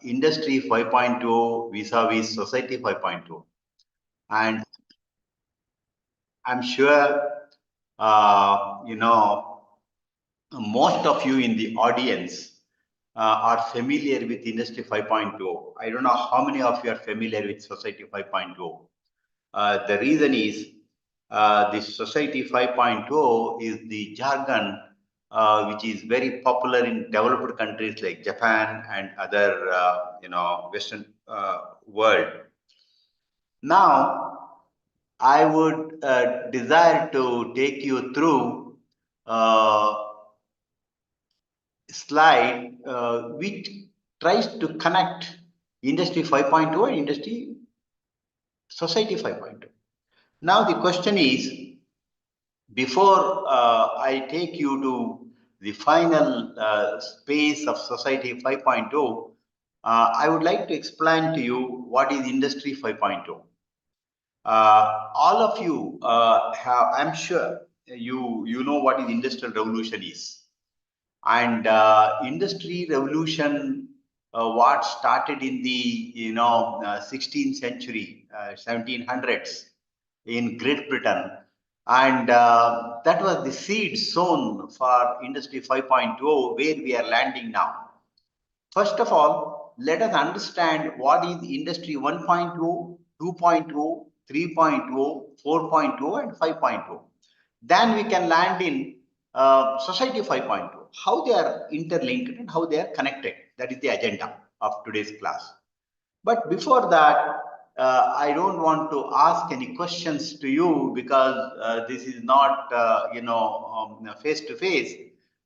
Industry 5.2 vis-a-vis Society 5.2. And I'm sure, most of you in the audience are familiar with Industry 5.2. I don't know how many of you are familiar with Society 5.2. The reason is this Society 5.0 is the jargon which is very popular in developed countries like Japan and other, Western world. Now, I would desire to take you through slide which tries to connect Industry 5.0 and Industry Society 5.0. Now the question is, before I take you to the final space of Society 5.0, I would like to explain to you what is Industry 5.0. All of you I'm sure you know what is Industrial Revolution is. And Industry Revolution, what started in the 16th century, 1700s in Great Britain, and that was the seed sown for Industry 5.0, where we are landing now. First of all, let us understand what is Industry 1.0, 2.0, 3.0, 4.0, and 5.0. Then we can land in Society 5.0, how they are interlinked and how they are connected. That is the agenda of today's class. But before that, I don't want to ask any questions to you because this is not, face to face.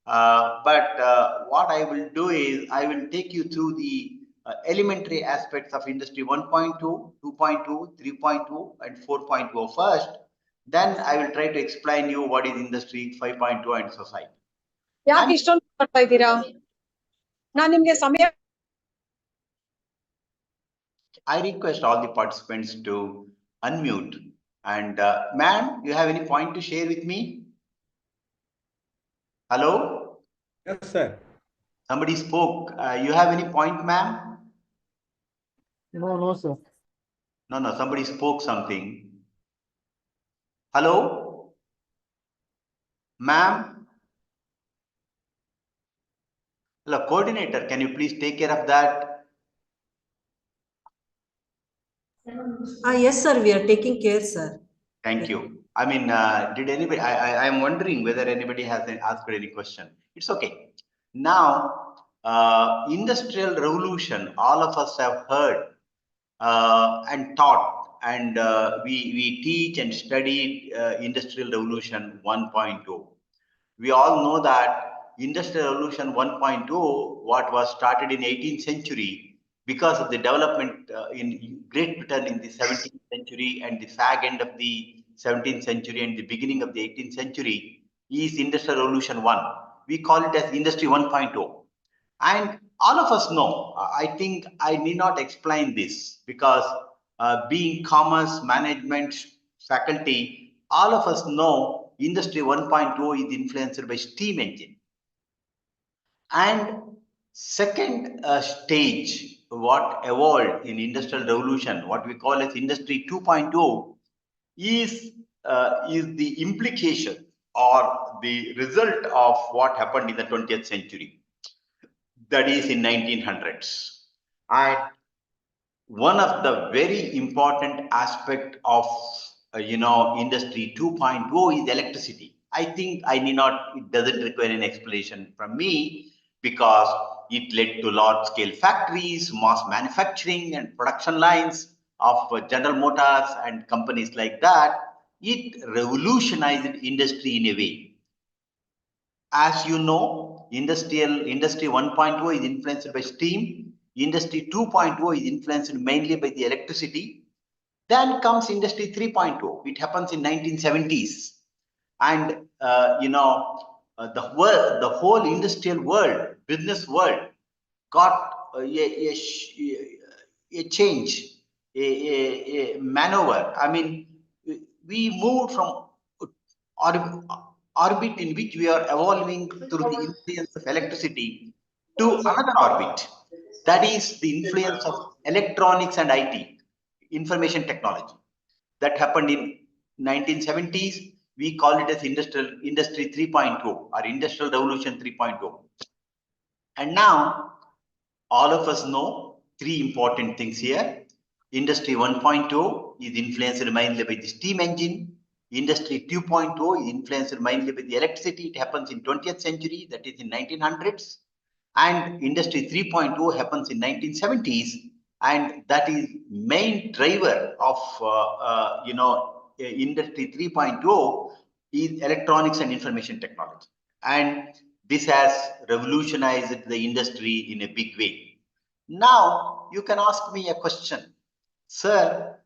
But what I will do is I will take you through the elementary aspects of Industry 1.2, 2.2, 3.2, and 4.0 first. Then I will try to explain you what is Industry 5.2 and society. I request all the participants to unmute. And ma'am, you have any point to share with me? Hello? Yes, sir. Somebody spoke. You have any point, ma'am? No, sir. No, somebody spoke something. Hello? Ma'am? Hello, coordinator, can you please take care of that? Yes, sir, we are taking care, sir. Thank you. I mean, did anybody, I am wondering whether anybody has asked any question. It's okay. Now, Industrial Revolution, all of us have heard and taught, and we teach and studied Industrial Revolution 1.0. We all know that Industrial Revolution 1.0, what was started in 18th century, because of the development in Great Britain in the 17th century and the fag end of the 17th century and the beginning of the 18th century, is Industrial Revolution 1. We call it as Industry 1.0. And all of us know, I think I need not explain this because being commerce management faculty, all of us know Industry 1.0 is influenced by steam engine. And second stage, what evolved in Industrial Revolution, what we call as Industry 2.0, is the implication or the result of what happened in the 20th century. That is in 1900s. And one of the very important aspect of Industry 2.0 is electricity. I think it doesn't require an explanation from me because it led to large scale factories, mass manufacturing and production lines of General Motors and companies like that. It revolutionized industry in a way. As you know, Industry 1.0 is influenced by steam. Industry 2.0 is influenced mainly by the electricity. Then comes Industry 3.0. It happens in 1970s. And, the whole industrial world, business world, got a change, a maneuver. I mean, we moved from orbit in which we are evolving through the influence of electricity to another orbit. That is the influence of electronics and IT, information technology. That happened in 1970s. We call it as industry 3.0 or industrial revolution 3.0. And now all of us know three important things here. Industry 1.0 is influenced mainly by the steam engine. Industry 2.0 is influenced mainly by the electricity. It happens in 20th century, that is in 1900s. And Industry 3.0 happens in 1970s. And that is main driver of, Industry 3.0 is electronics and information technology. And this has revolutionized the industry in a big way. Now, you can ask me a question. Sir,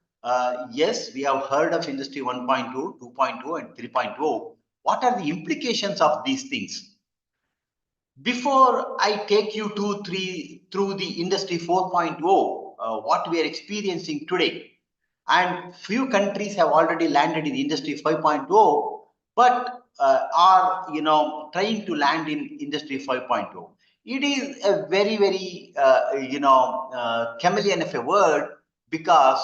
yes, we have heard of Industry 1.2, 2.0 and 3.0. What are the implications of these things? Before I take you through the Industry 4.0, what we are experiencing today, and few countries have already landed in Industry 5.0, but are trying to land in Industry 5.0. It is a very, very chameleon of a word, because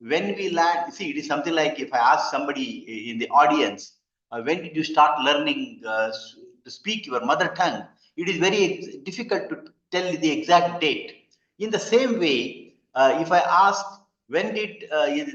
when we land, see, it is something like if I ask somebody in the audience, when did you start learning to speak your mother tongue? It is very difficult to tell the exact date. In the same way, if I ask when did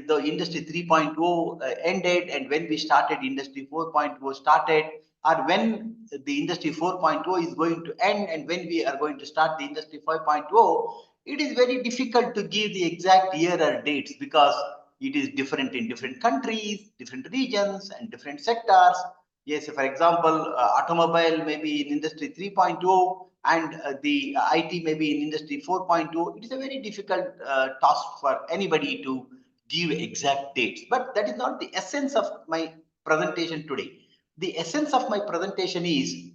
the Industry 3.0 ended and when we started Industry 4.0 started, or when the Industry 4.0 is going to end and when we are going to start the Industry 5.0, it is very difficult to give the exact year or dates, because it is different in different countries, different regions and different sectors. Yes, for example, automobile may be in Industry 3.0 and the IT may be in Industry 4.0. It is a very difficult task for anybody to give exact dates. But that is not the essence of my presentation today. The essence of my presentation is,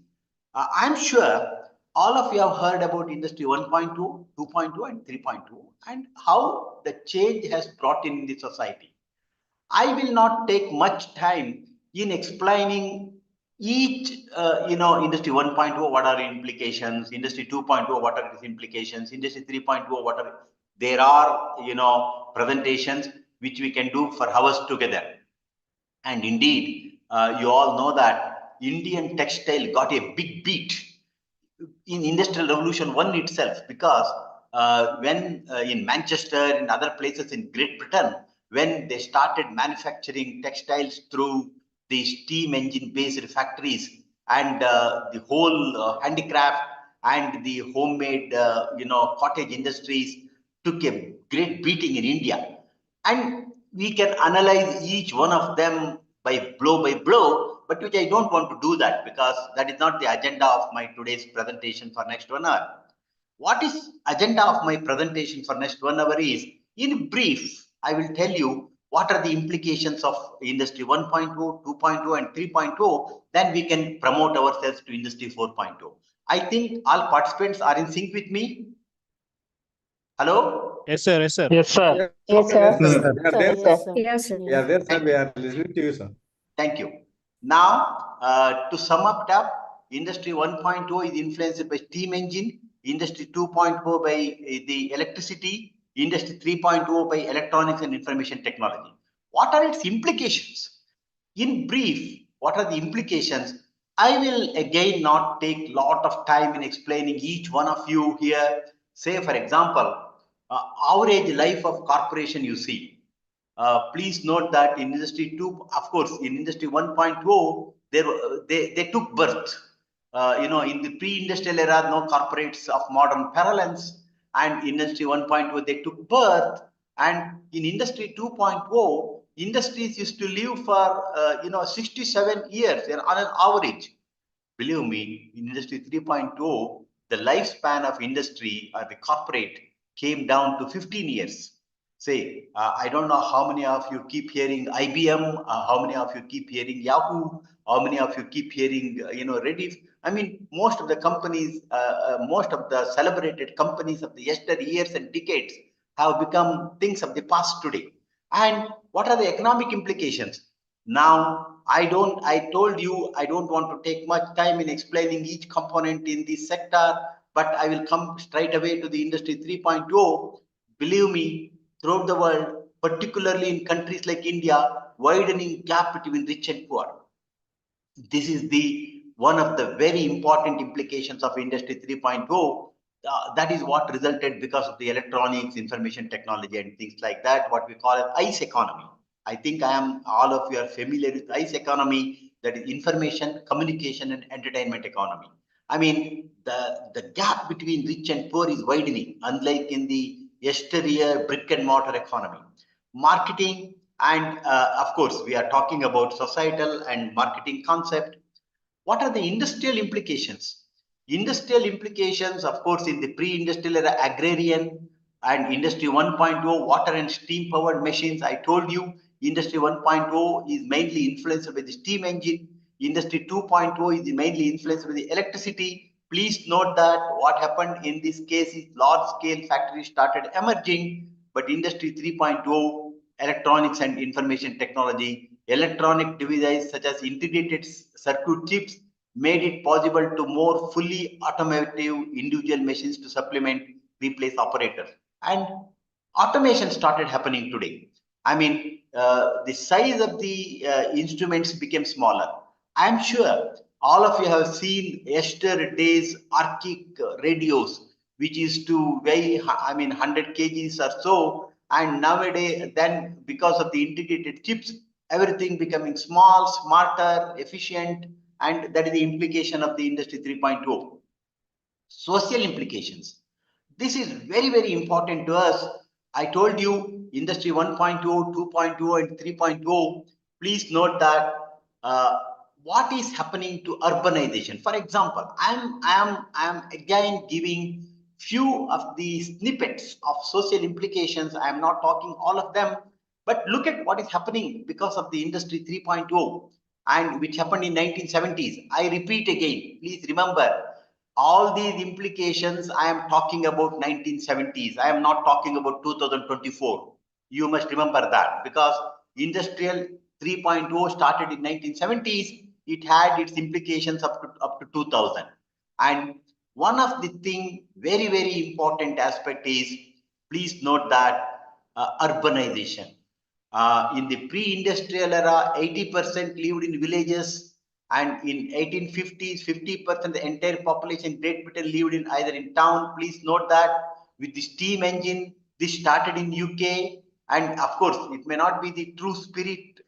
I'm sure all of you have heard about Industry 1.2, 2.0 and 3.2 and how the change has brought in the society. I will not take much time in explaining each, Industry 1.0, what are the implications, Industry 2.0, what are the implications, Industry 3.0, what are, there are, presentations which we can do for hours together. And indeed, you all know that Indian textile got a big beat in Industrial Revolution 1 itself, because when in Manchester, in other places in Great Britain, when they started manufacturing textiles through the steam engine based factories, and the whole handicraft and the homemade cottage industries took a great beating in India. And we can analyze each one of them by blow, but which I don't want to do that, because that is not the agenda of my today's presentation for next 1 hour. What is agenda of my presentation for next 1 hour is, in brief, I will tell you what are the implications of Industry 1.0, 2.0 and 3.0, then we can promote ourselves to Industry 4.0. I think all participants are in sync with me. Hello? Yes, sir. Yes, sir. Yes, sir. Yes, sir. We are there, Yes, sir. sir. Yes, sir. We are there, sir. We are listening to you, sir. Thank you. Now, to sum up that, Industry 1.0 is influenced by steam engine, Industry 2.0 by the electricity, Industry 3.0 by electronics and information technology. What are its implications? In brief, what are the implications? I will again not take a lot of time in explaining each one of you here. Say, for example, average life of corporation you see. Please note that in Industry 2, of course, in Industry 1.0, they took birth. In the pre-industrial era, no corporates of modern parlance, and Industry 1.0, they took birth. And in Industry 2.0, industries used to live for 67 years on an average. Believe me, in Industry 3.0, the lifespan of industry or the corporate came down to 15 years. Say, I don't know how many of you keep hearing IBM, how many of you keep hearing Yahoo, how many of you keep hearing, Rediff. I mean, most of the companies, most of the celebrated companies of the yesteryears and decades have become things of the past today. And what are the economic implications? Now, I told you, I don't want to take much time in explaining each component in this sector. but I will come straight away to the industry 3.0. Believe me, throughout the world, particularly in countries like India, widening gap between rich and poor. This is the one of the very important implications of industry 3.0. That is what resulted because of the electronics, information technology, and things like that, what we call it ICE economy. I think all of you are familiar with ICE economy, that is information, communication, and entertainment economy. I mean, the gap between rich and poor is widening, unlike in the yesteryear brick and mortar economy. Marketing, and of course, we are talking about societal and marketing concept. What are the industrial implications? Industrial implications, of course, in the pre-industrial era, agrarian and industry 1.0, water and steam powered machines. I told you, industry 1.0 is mainly influenced by the steam engine. Industry 2.0 is mainly influenced by the electricity. Please note that what happened in this case is large scale factories started emerging, but industry 3.0, electronics and information technology, electronic devices such as integrated circuit chips made it possible to more fully automotive individual machines to supplement, replace operators. And automation started happening today. I mean, the size of the instruments became smaller. I'm sure all of you have seen yesterday's archaic radios, which used to weigh, 100 kgs or so. And nowadays, then because of the integrated chips, everything becoming small, smarter, efficient, and that is the implication of the industry 3.0. Social implications. This is very, very important to us. I told you industry 1.0, 2.0, and 3.0. Please note that what is happening to urbanization. For example, I am again giving few of the snippets of social implications. I am not talking all of them, but look at what is happening because of the industry 3.0 and which happened in 1970s. I repeat again, please remember, all these implications I am talking about 1970s. I am not talking about 2024. You must remember that, because industrial 3.0 started in 1970s. It had its implications up to 2000. And one of the thing, very, very important aspect is, please note that urbanization. In the pre-industrial era, 80% lived in villages, and in 1850s, 50% the entire population Great Britain lived in either in town. Please note that with the steam engine, this started in UK, and of course, it may not be the true spirit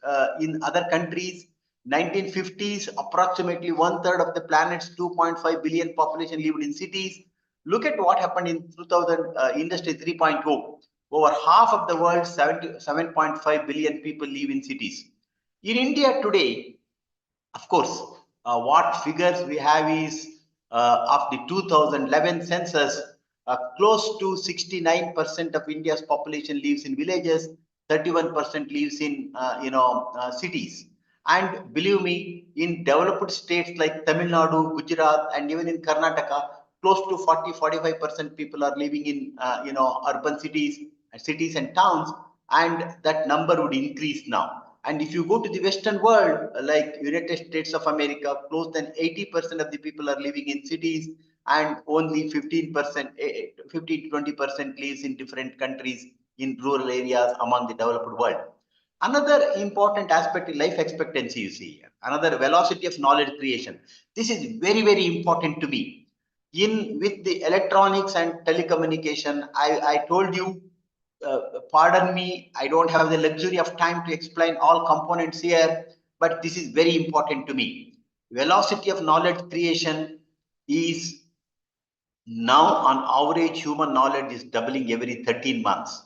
in other countries. 1950s, approximately 1/3 of the planet's 2.5 billion population lived in cities. Look at what happened in 2000, Industry 3.0. Over half of the world's 7.5 billion people live in cities. In India today, of course, what figures we have is of the 2011 census, close to 69% of India's population lives in villages, 31% lives in cities. And believe me, in developed states like Tamil Nadu, Gujarat, and even in Karnataka, close to 40-45% people are living in urban cities and towns, and that number would increase now. And if you go to the Western world, like United States of America, close than 80% of the people are living in cities, and only 15%, 15 to 20% lives in different countries in rural areas among the developed world. Another important aspect is life expectancy, you see here. Another, velocity of knowledge creation. This is very, very important to me. With the electronics and telecommunication, I told you, pardon me, I don't have the luxury of time to explain all components here, but this is very important to me. Velocity of knowledge creation is now, on average, human knowledge is doubling every 13 months.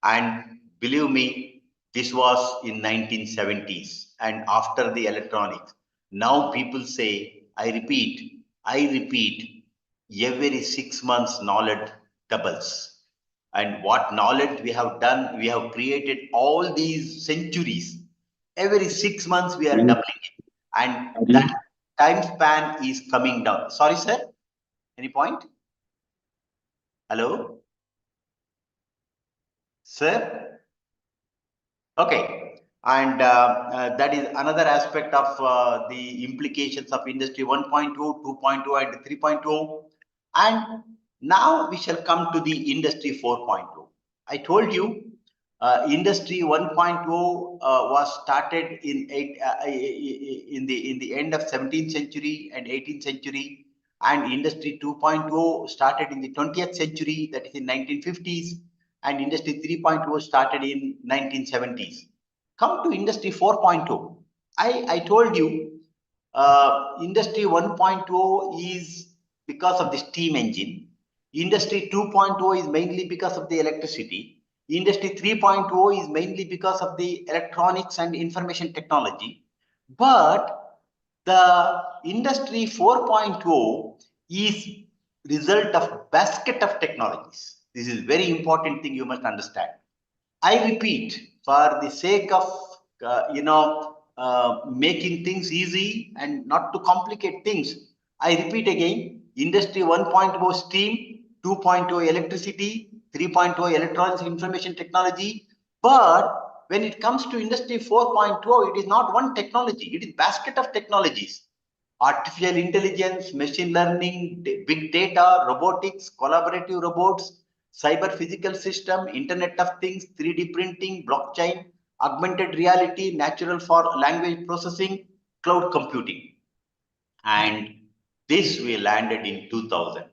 And believe me, this was in 1970s and after the electronics. Now people say, I repeat, every 6 months knowledge doubles. And what knowledge we have done, we have created all these centuries. Every 6 months we are doubling it. And that time span is coming down. Sorry, sir. Any point? Hello? Sir? Okay. And that is another aspect of the implications of industry 1.2, 2.2, and 3.2. And now we shall come to the Industry 4.0. I told you Industry 1.0 was started in the end of 17th century and 18th century, and Industry 2.0 started in the 20th century, that is in 1950s, and Industry 3.0 started in 1970s. Come to Industry 4.0. I told you Industry 1.0 is because of the steam engine. Industry 2.0 is mainly because of the electricity. Industry 3.0 is mainly because of the electronics and information technology. But the Industry 4.0 is result of basket of technologies. This is very important thing you must understand. I repeat, for the sake of making things easy and not to complicate things, I repeat again: Industry 1.0 steam, 2.0 electricity, 3.0 electronics information technology. But when it comes to Industry 4.0, it is not one technology; it is basket of technologies. Artificial intelligence, machine learning, big data, robotics, collaborative robots, cyber physical system, Internet of Things, 3D printing, blockchain, augmented reality, natural for language processing, cloud computing. And this we landed in 2000.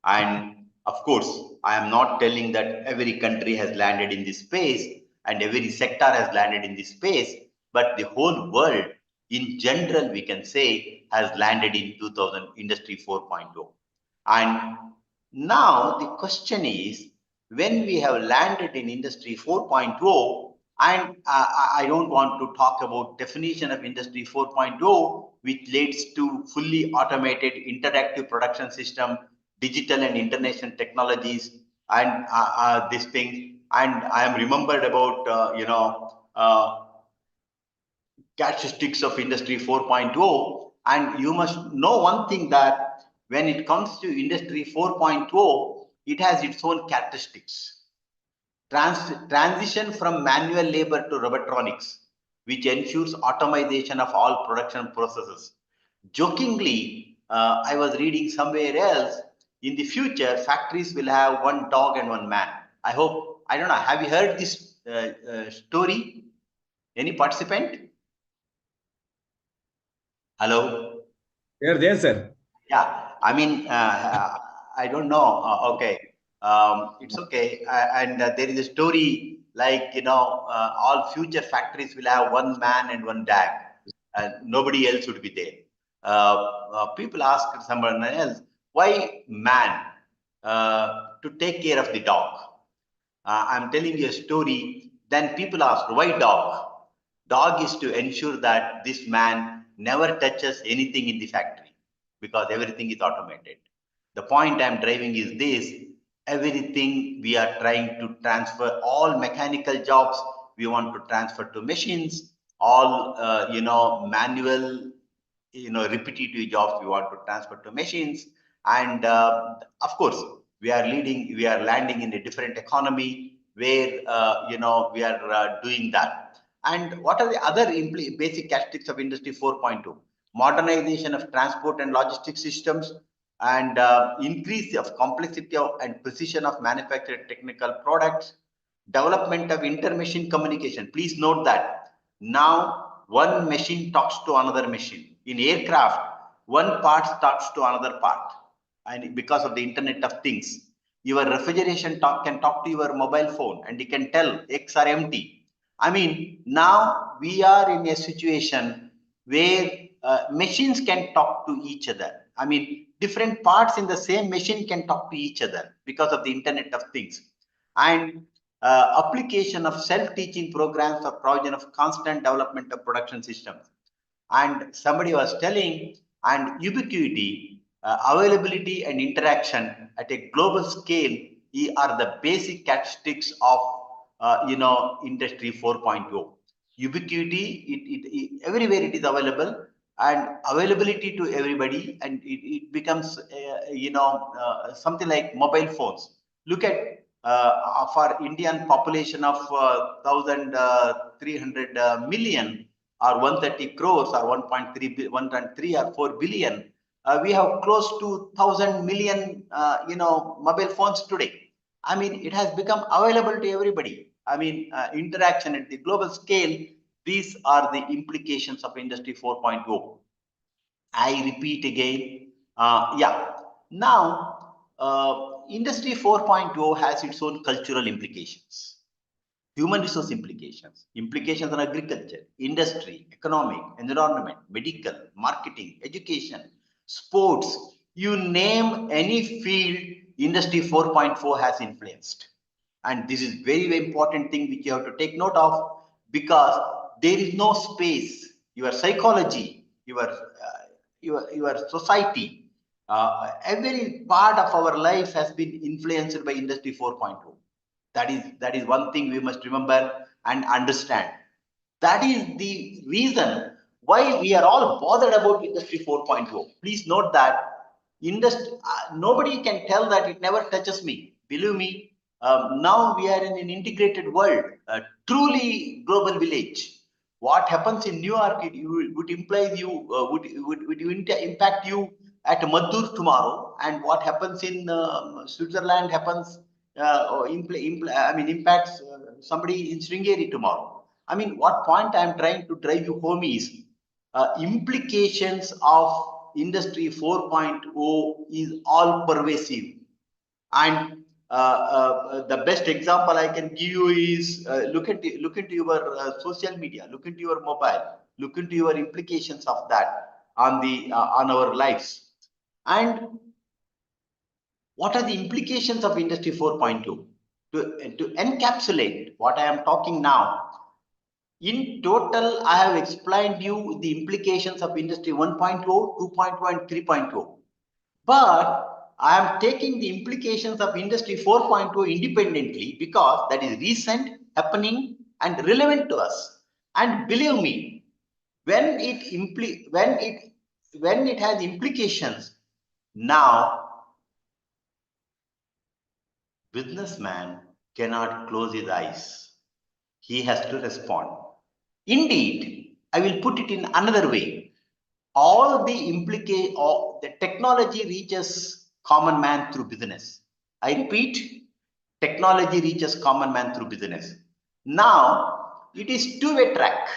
And of course, I am not telling that every country has landed in this space and every sector has landed in this space, but the whole world in general, we can say, has landed in 2000 Industry 4.0. And now the question is, when we have landed in Industry 4.0, and I don't want to talk about definition of Industry 4.0, which leads to fully automated interactive production system, digital and information technologies, and this thing. And I am remembered about characteristics of Industry 4.0. And you must know one thing, that when it comes to Industry 4.0, it has its own characteristics. Transition from manual labor to robotronics, which ensures automation of all production processes. Jokingly, I was reading somewhere else, in the future, factories will have one dog and one man. I hope, I don't know, have you heard this story? Any participant? Hello? You're there, sir. Yeah, I mean, I don't know. Okay, it's okay. And there is a story like, all future factories will have one man and one dog, and nobody else would be there. People ask someone else, why man? To take care of the dog. I'm telling you a story. Then people ask, why dog? Dog is to ensure that this man never touches anything in the factory, because everything is automated. The point I'm driving is this: everything we are trying to transfer, all mechanical jobs we want to transfer to machines, all manual, repetitive jobs we want to transfer to machines. And of course, we are landing in a different economy where we are doing that. And what are the other basic characteristics of Industry 4.2? Modernization of transport and logistics systems, and increase of complexity and precision of manufactured technical products, development of inter-machine communication. Please note that now one machine talks to another machine. In aircraft, one part talks to another part, and because of the Internet of Things, your refrigeration can talk to your mobile phone, and you can tell X are empty. I mean, now we are in a situation where machines can talk to each other. I mean, different parts in the same machine can talk to each other because of the Internet of Things. And application of self-teaching programs for provision of constant development of production systems. And somebody was telling, and ubiquity, availability and interaction at a global scale are the basic characteristics of Industry 4.0. Ubiquity, everywhere it is available, and availability to everybody, and it becomes something like mobile phones. Look at for Indian population of 1,300 million, or 130 crores, or 1.3 or 4 billion. We have close to 1,000 million, mobile phones today. I mean, it has become available to everybody. I mean, interaction at the global scale. These are the implications of Industry 4.0. I repeat again. Now, Industry 4.0 has its own cultural implications, human resource implications, implications on agriculture, industry, economic, environment, medical, marketing, education, sports. You name any field, Industry 4.0 has influenced. And this is very, very important thing which you have to take note of, because there is no space. Your psychology, your society, every part of our life has been influenced by Industry 4.0. That is one thing we must remember and understand. That is the reason why we are all bothered about Industry 4.0. Please note that nobody can tell that it never touches me. Believe me, now we are in an integrated world, a truly global village. What happens in New York would imply you would impact you at Madhur tomorrow, and what happens in Switzerland happens impacts somebody in Sringeri tomorrow. I mean, what point I am trying to drive you home is implications of Industry 4.0 is all pervasive. And the best example I can give you is look into your social media, look into your mobile, look into your implications of that on the on our lives. And what are the implications of Industry 4.2? To encapsulate what I am talking now, in total, I have explained you the implications of Industry 1.0, 2.0, and 3.0. But I am taking the implications of Industry 4.0 independently, because that is recent, happening, and relevant to us. And believe me, when it has implications, now businessman cannot close his eyes. He has to respond. Indeed, I will put it in another way. All the technology reaches common man through business. I repeat, technology reaches common man through business. Now, it is two-way track.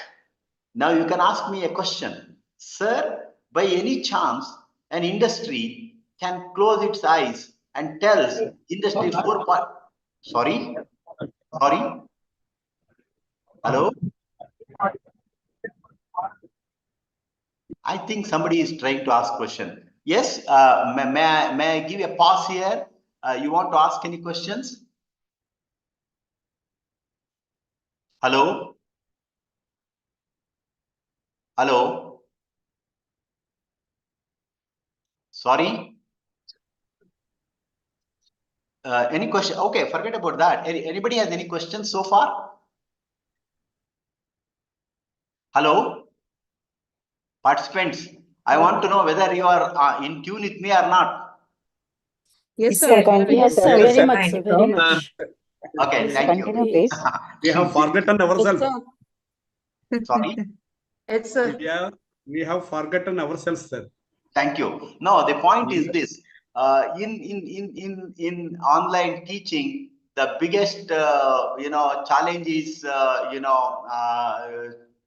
Now you can ask me a question. Sir, by any chance, an industry can close its eyes and tells Industry 4. Sorry? Sorry? Hello? I think somebody is trying to ask question. Yes, may I give a pause here? You want to ask any questions? Hello? Hello? Sorry? Any question? Okay, forget about that. Anybody has any questions so far? Hello? Participants, I want to know whether you are in tune with me or not. Yes, sir. Yes, sir. Yes, Very sir. much, sir. Very much. Okay, Yes, thank you. continue, please. We have forgotten ourselves. Sorry? Yes, sir. We have forgotten ourselves, sir. Thank you. No, the point is this. In online teaching, the biggest challenge is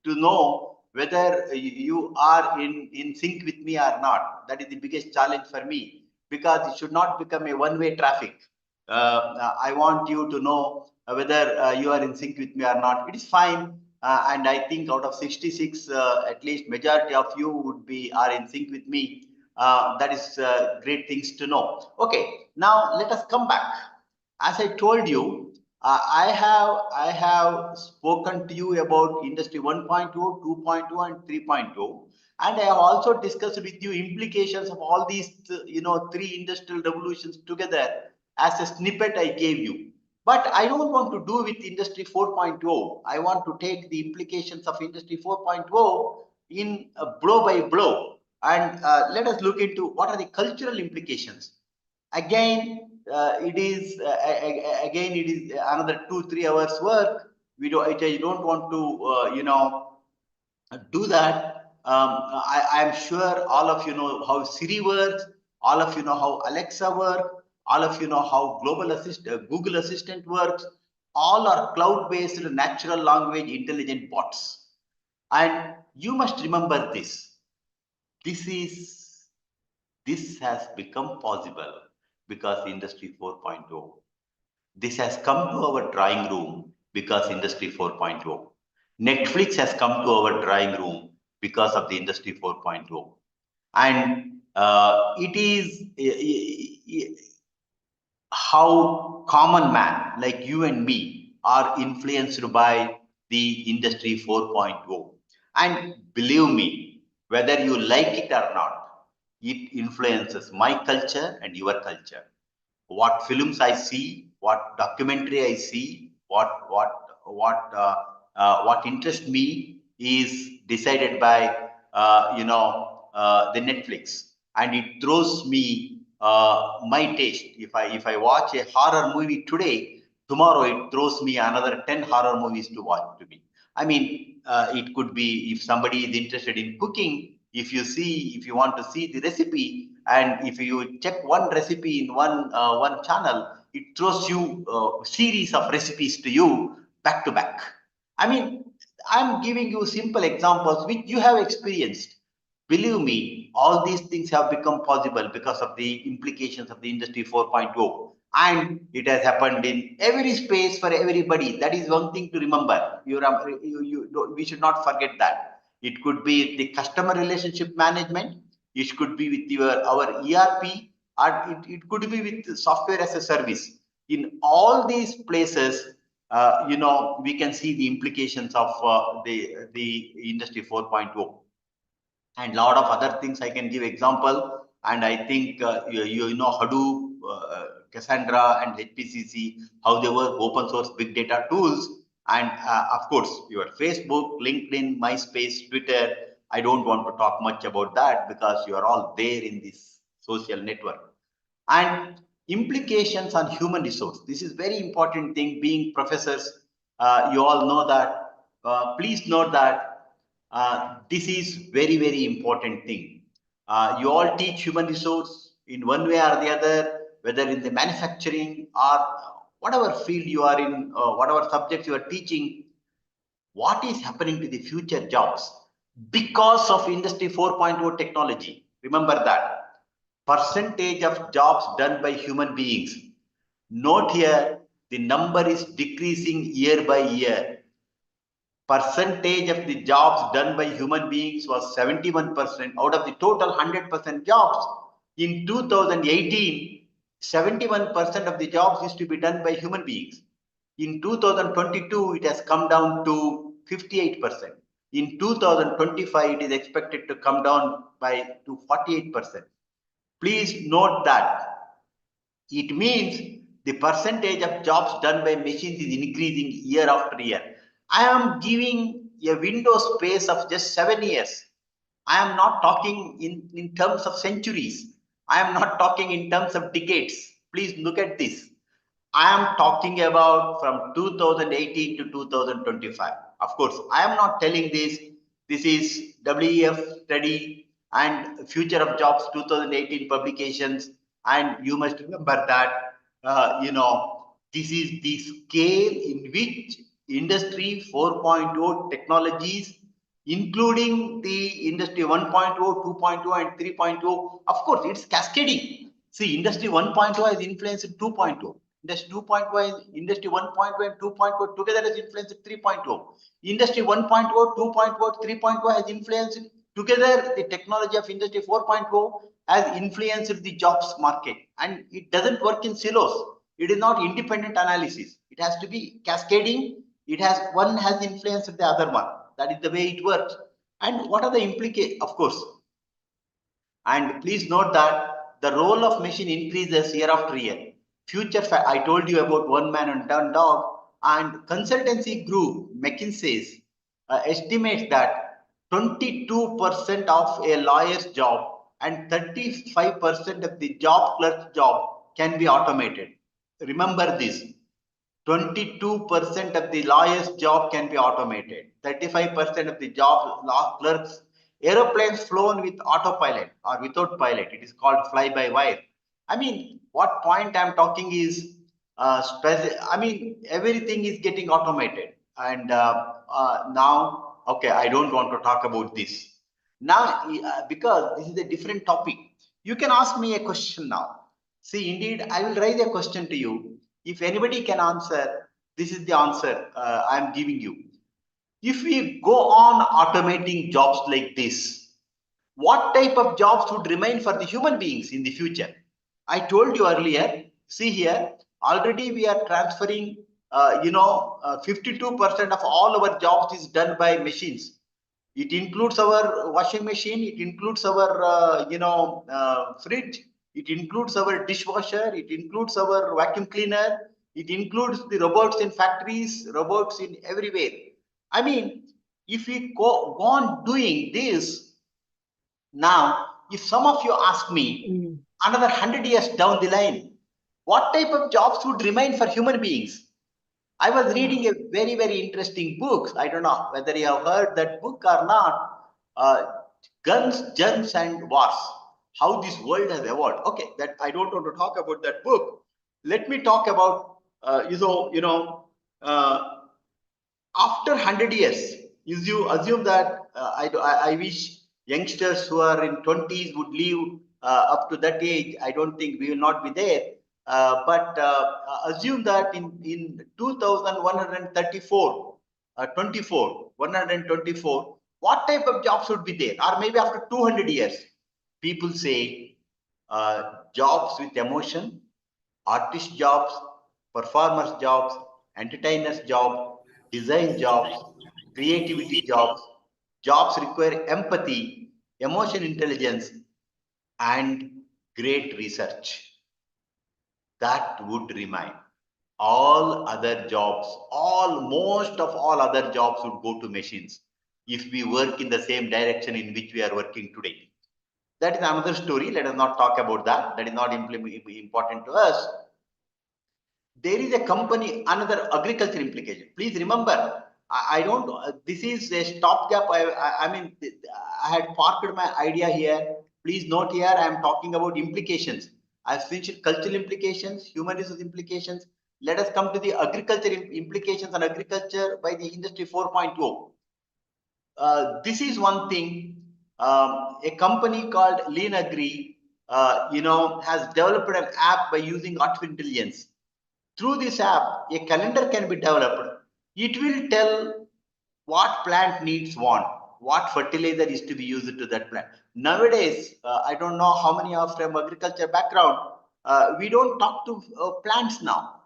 to know whether you are in sync with me or not. That is the biggest challenge for me, because it should not become a one-way traffic. I want you to know whether you are in sync with me or not. It is fine. And I think out of 66, at least majority of you are in sync with me. That is great things to know. Okay, now let us come back. As I told you, I have spoken to you about Industry 1.2, 2.2, and 3.2, and I have also discussed with you implications of all these three industrial revolutions together as a snippet I gave you. But I don't want to do with Industry 4.0. I want to take the implications of Industry 4.0 in blow by blow. And let us look into what are the cultural implications. Again, it is another 2-3 hours work. I don't want to do that. I am sure all of you know how Siri works, all of you know how Alexa works, all of you know how Google Assistant works. All are cloud-based natural language intelligent bots. And you must remember this. This has become possible because Industry 4.0. This has come to our drawing room because Industry 4.0. Netflix has come to our drawing room because of the Industry 4.0. And it is how common man like you and me are influenced by the Industry 4.0. And believe me, whether you like it or not, it influences my culture and your culture. What films I see, what documentary I see, what interests me is decided by the Netflix, and it throws me my taste. If I watch a horror movie today, tomorrow it throws me another 10 horror movies to watch to me. I mean, it could be if somebody is interested in cooking. If you want to see the recipe, and if you check one recipe in one channel, it throws you a series of recipes to you back to back. I mean, I'm giving you simple examples which you have experienced. Believe me, all these things have become possible because of the implications of the Industry 4.0. And it has happened in every space for everybody. That is one thing to remember. We should not forget that. It could be the customer relationship management. It could be with our ERP, or it could be with software as a service. In all these places, we can see the implications of the Industry 4.0. And lot of other things I can give example. And I think you know Hadoop, Cassandra, and HPCC, how they work, open source big data tools. And of course, your Facebook, LinkedIn, MySpace, Twitter. I don't want to talk much about that because you are all there in this social network. And implications on human resource. This is very important thing. Being professors, you all know that. Please note that this is very important thing. You all teach human resource in one way or the other, whether in the manufacturing or whatever field you are in, whatever subjects you are teaching. What is happening to the future jobs because of Industry 4.0 technology? Remember that percentage of jobs done by human beings. Note here, the number is decreasing year by year. Percentage of the jobs done by human beings was 71% out of the total 100% jobs. In 2018, 71% of the jobs used to be done by human beings. In 2022, it has come down to 58%. In 2025, it is expected to come down to 48%. Please note that it means the percentage of jobs done by machines is increasing year after year. I am giving a window space of just 7 years. I am not talking in terms of centuries. I am not talking in terms of decades. Please look at this. I am talking about from 2018 to 2025. Of course, I am not telling this. This is WEF study and Future of Jobs 2018 publications. And you must remember that, this is the scale in which Industry 4.0 technologies, including the Industry 1.0, 2.0, and 3.0. Of course, it's cascading. See, Industry 1.0 has influenced 2.0. Industry 2.0, Industry 1.0 and 2.0 together has influenced 3.0. Industry 1.0, 2.0, 3.0 has influenced together. The technology of Industry 4.0 has influenced the jobs market, and it doesn't work in silos. It is not independent analysis. It has to be cascading. One has influenced the other one. That is the way it works. And what are the implications? Of course. And please note that the role of machine increases year after year. I told you about one man and one dog, and consultancy group McKinsey's estimates that 22% of a lawyer's job and 35% of the job clerk's job can be automated. Remember this. 22% of the lawyer's job can be automated. 35% of the job law clerks Aeroplanes flown with autopilot or without pilot. It is called fly-by-wire. I mean, what point I'm talking is, everything is getting automated. And now, okay, I don't want to talk about this. Now, because this is a different topic, you can ask me a question now. See, indeed, I will raise a question to you. If anybody can answer, this is the answer I'm giving you. If we go on automating jobs like this, what type of jobs would remain for the human beings in the future? I told you earlier, see here, already we are transferring, 52% of all our jobs is done by machines. It includes our washing machine, it includes our, fridge, it includes our dishwasher, it includes our vacuum cleaner, it includes the robots in factories, robots in everywhere. I mean, if we go on doing this, now, if some of you ask me, another 100 years down the line, what type of jobs would remain for human beings? I was reading a very, very interesting book. I don't know whether you have heard that book or not. Guns, Germs and Wars. How this world has evolved. Okay, that I don't want to talk about that book. Let me talk about, after 100 years, you assume that I wish youngsters who are in 20s would live up to that age. I don't think we will not be there. But assume that in 2134, 124, what type of jobs would be there? Or maybe after 200 years, people say jobs with emotion, artist jobs, performers jobs, entertainers jobs, design jobs, creativity jobs, jobs require empathy, emotion intelligence, and great research. That would remain. All other jobs, most of all other jobs would go to machines if we work in the same direction in which we are working today. That is another story. Let us not talk about that. That is not important to us. There is a company, another agriculture implication. Please remember, I don't, this is a stopgap. I had parked my idea here. Please note here, I am talking about implications. I've finished cultural implications, human resource implications. Let us come to the agriculture implications on agriculture by the industry 4.0. This is one thing. A company called Lean Agri, has developed an app by using artificial intelligence. Through this app, a calendar can be developed. It will tell what plant needs what fertilizer is to be used to that plant. Nowadays, I don't know how many are from agriculture background. We don't talk to plants now.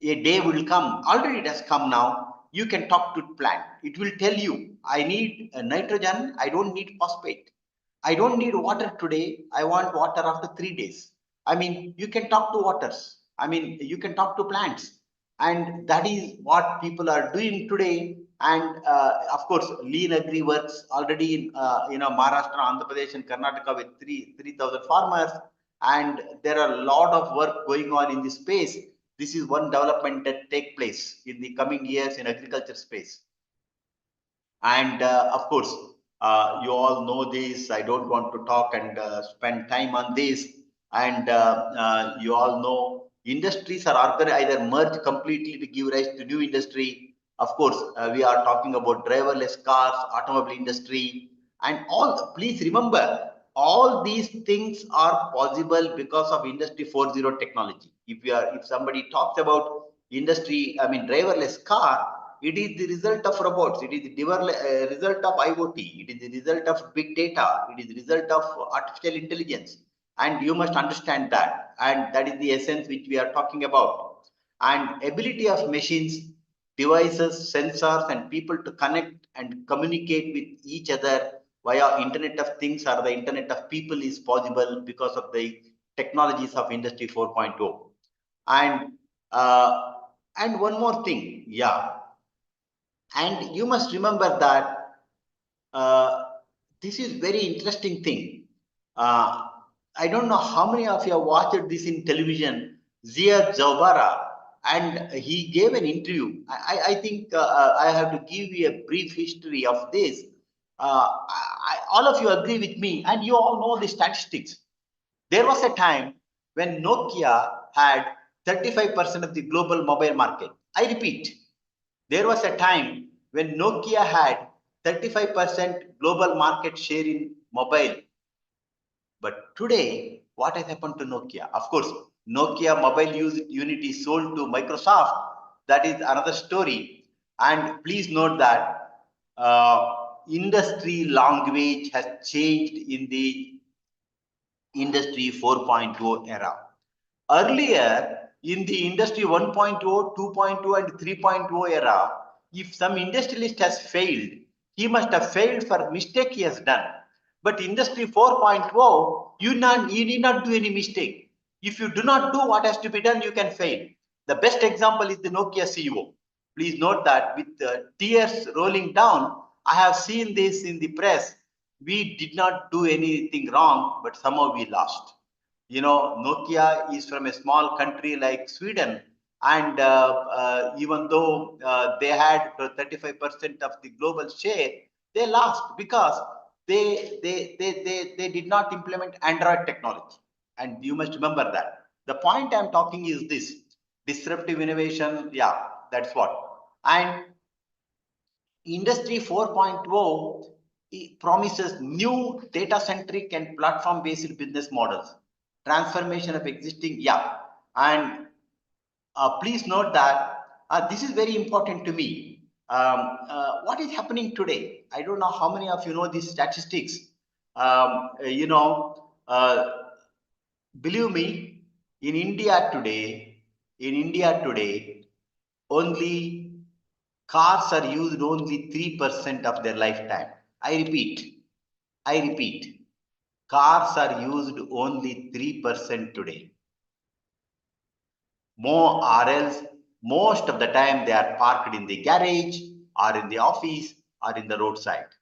A day will come, already it has come now. You can talk to plant. It will tell you, I need nitrogen, I don't need phosphate. I don't need water today, I want water after 3 days. I mean, you can talk to waters. I mean, you can talk to plants. And that is what people are doing today. And of course, Lean Agri works already in Maharashtra, Andhra Pradesh, and Karnataka with 3,000 farmers. And there are a lot of work going on in this space. This is one development that take place in the coming years in agriculture space. And of course, you all know this. I don't want to talk and spend time on this. And you all know industries are either merged completely to give rise to new industry. Of course, we are talking about driverless cars, automobile industry, and all. Please remember, all these things are possible because of Industry 4.0 technology. If somebody talks about industry, driverless car, it is the result of robots. It is the result of IoT. It is the result of big data. It is the result of artificial intelligence. And you must understand that. And that is the essence which we are talking about. And ability of machines, devices, sensors, and people to connect and communicate with each other via Internet of Things or the Internet of People is possible because of the technologies of Industry 4.0. And one more thing, yeah. And you must remember that this is very interesting thing. I don't know how many of you have watched this in television, Zia Zawbara, and he gave an interview. I think I have to give you a brief history of this. all of you agree with me, and you all know the statistics. There was a time when Nokia had 35% of the global mobile market. I repeat, there was a time when Nokia had 35% global market share in mobile. But today, what has happened to Nokia? Of course, Nokia mobile unit is sold to Microsoft. That is another story. And please note that industry language has changed in the industry 4.0 era. Earlier, in the industry 1.0, 2.0 and 3.0 era, if some industrialist has failed, he must have failed for mistake he has done. But industry 4.0, you need not do any mistake. If you do not do what has to be done, you can fail. The best example is the Nokia CEO. Please note that with tears rolling down, I have seen this in the press. We did not do anything wrong, but somehow we lost. You know, Nokia is from a small country like Sweden, and even though they had 35% of the global share, they lost because they did not implement Android technology. And you must remember that. The point I'm talking is this: disruptive innovation. Yeah, that's what. And Industry 4.0 promises new data-centric and platform-based business models, transformation of existing, yeah. And please note that this is very important to me. What is happening today? I don't know how many of you know these statistics. You know, believe me, in India today, only cars are used only 3% of their lifetime. I repeat, cars are used only 3% today. More or else, most of the time they are parked in the garage or in the office or in the roadside.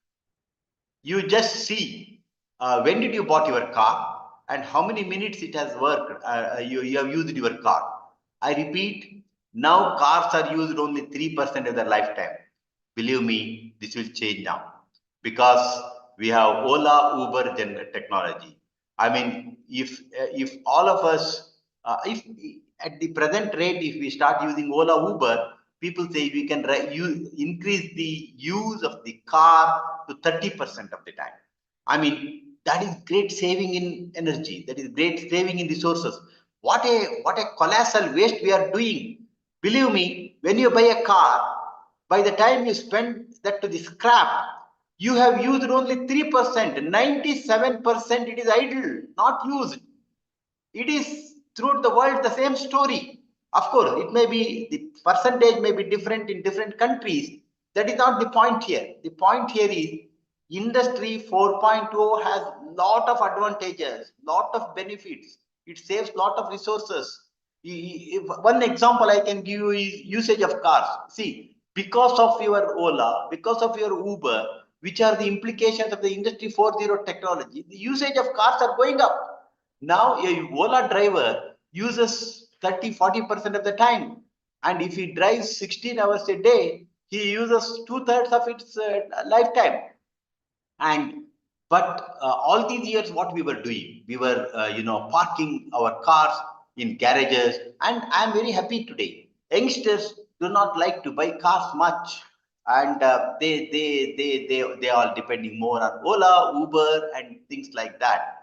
You just see when did you bought your car and how many minutes it has worked, you have used your car. I repeat, now cars are used only 3% of their lifetime. Believe me, this will change now because we have Ola, Uber technology. I mean, if all of us, if at the present rate, if we start using Ola, Uber, people say we can increase the use of the car to 30% of the time. I mean, that is great saving in energy. That is great saving in resources. What a colossal waste we are doing. Believe me, when you buy a car, by the time you spend that to the scrap, you have used only 3%. 97% it is idle, not used. It is throughout the world the same story. Of course, it may be the percentage may be different in different countries. That is not the point here. The point here is Industry 4.0 has lot of advantages, lot of benefits. It saves lot of resources. One example I can give you is usage of cars. See, because of your Ola, because of your Uber, which are the implications of the Industry 4.0 technology, the usage of cars are going up. Now a Ola driver uses 30-40% of the time, and if he drives 16 hours a day, he uses 2/3 of its lifetime. And but all these years, what we were doing, we were parking our cars in garages, and I'm very happy today. Youngsters do not like to buy cars much, and they are depending more on Ola, Uber, and things like that.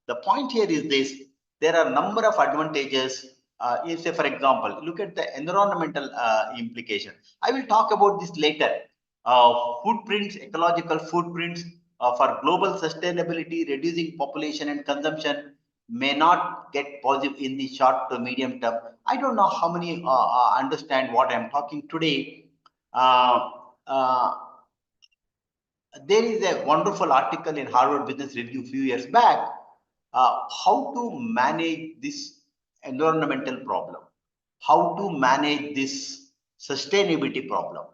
The point here is this: there are a number of advantages. Say, for example, look at the environmental implication. I will talk about this later. Footprints, ecological footprints for global sustainability, reducing population and consumption may not get positive in the short to medium term. I don't know how many understand what I'm talking today. There is a wonderful article in Harvard Business Review a few years back, how to manage this environmental problem, how to manage this sustainability problem.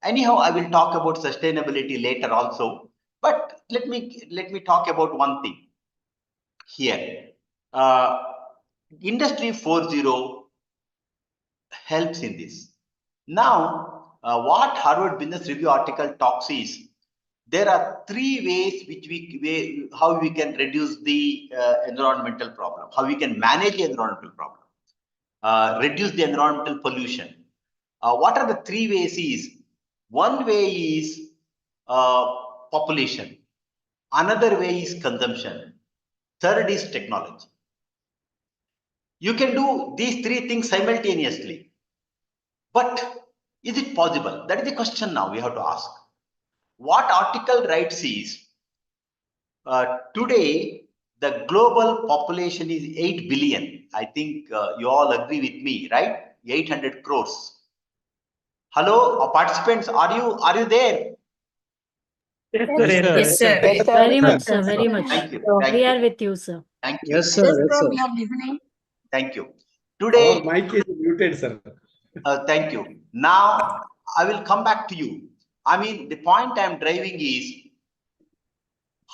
Anyhow, I will talk about sustainability later also, but let me talk about one thing here. Industry 4.0 helps in this. Now, what Harvard Business Review article talks is, there are three ways how we can reduce the environmental problem, how we can manage the environmental problem, reduce the environmental pollution. What are the three ways is, one way is population, another way is consumption, third is technology. You can do these three things simultaneously, but is it possible? That is the question now we have to ask. What article writes is, today the global population is 8 billion. I think you all agree with me, right? 800 crores. Hello, participants, are you there? Yes, sir. Very much, sir. Very much. Thank you. We are with you, sir. Thank you. Yes, sir. Yes, sir. We are listening. Thank you. Our Today, mic is muted, sir. thank you. Now, I will come back to you. I mean, the point I'm driving is